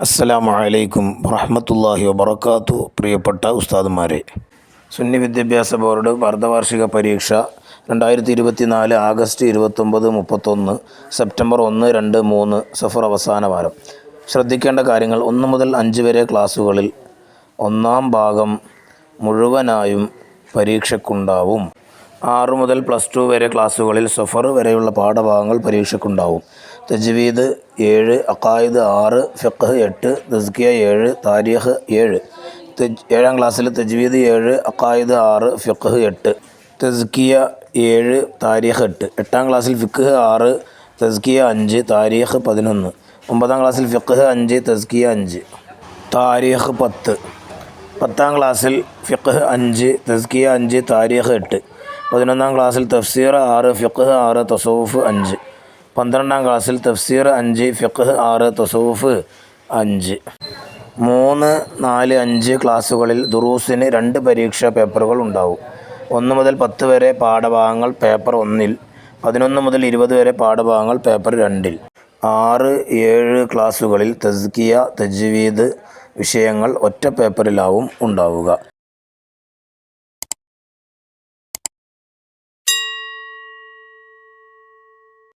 അസ്സലാമു അലൈക്കും വറഹ്മത്തുള്ളാഹി വബറകാതുഹു. പ്രിയപ്പെട്ട ഉസ്താദുമാരെ, സുന്നി വിദ്യാഭ്യാസ ബോർഡ് അർദ്ധവാർഷിക പരീക്ഷ 2024 ആഗസ്റ്റ് 29, 31, സെപ്റ്റംബർ 1, 2, 3 സഫർ അവസാന വാരം. ശ്രദ്ധിക്കേണ്ട കാര്യങ്ങൾ: 1 മുതൽ 5 വരെ ക്ലാസ്സുകളിൽ ഒന്നാം ഭാഗം മുഴുവനായും പരീക്ഷയ്ക്കുണ്ടാവും. 6 മുതൽ +2 വരെ ക്ലാസ്സുകളിൽ സഫർ വരെയുള്ള പാഠഭാഗങ്ങൾ പരീക്ഷയ്ക്കുണ്ടാവും. തജ്വീദ് 7, അഖായിദ് 6, ഫിഖ് 8, തസ്കിയ 7, താരീഖ് 7. 7ാം ക്ലാസ്സിൽ തജ്വീദ് 7, അഖായിദ് 6, ഫിഖ് 8, തസ്കിയ 7, താരീഖ് 8. 8ാം ക്ലാസ്സിൽ ഫിഖ് 6, തസ്കിയ 5, താരീഖ് 11. 9ാം ക്ലാസ്സിൽ ഫിഖ് 5, തസ്കിയ 5, താരീഖ് 10. 10ാം ക്ലാസ്സിൽ ഫിഖ് 5, തസ്കിയ 5, താരീഖ് 8. 11ാം ക്ലാസ്സിൽ തഫ്സീർ 6, ഫിഖ് 6, തസവുഫ് 5. 12ാം ക്ലാസ്സിൽ തഫ്സീർ 5, ഫിഖ് 6, തസവുഫ് 5. 3, 4, 5 ക്ലാസ്സുകളിൽ ദുറൂസിന് 2 പരീക്ഷാ പേപ്പറുകൾ ഉണ്ടാവും. 1 മുതൽ 10 വരെ പാഠഭാഗങ്ങൾ പേപ്പർ 1-ൽ, 11 മുതൽ 20 വരെ പാഠഭാഗങ്ങൾ പേപ്പർ 2-ൽ. 6, 7 ക്ലാസ്സുകളിൽ തസ്കിയ, തജ്വീദ് വിഷയങ്ങൾ ഒറ്റ പേപ്പറിലാവും ഉണ്ടാവുക.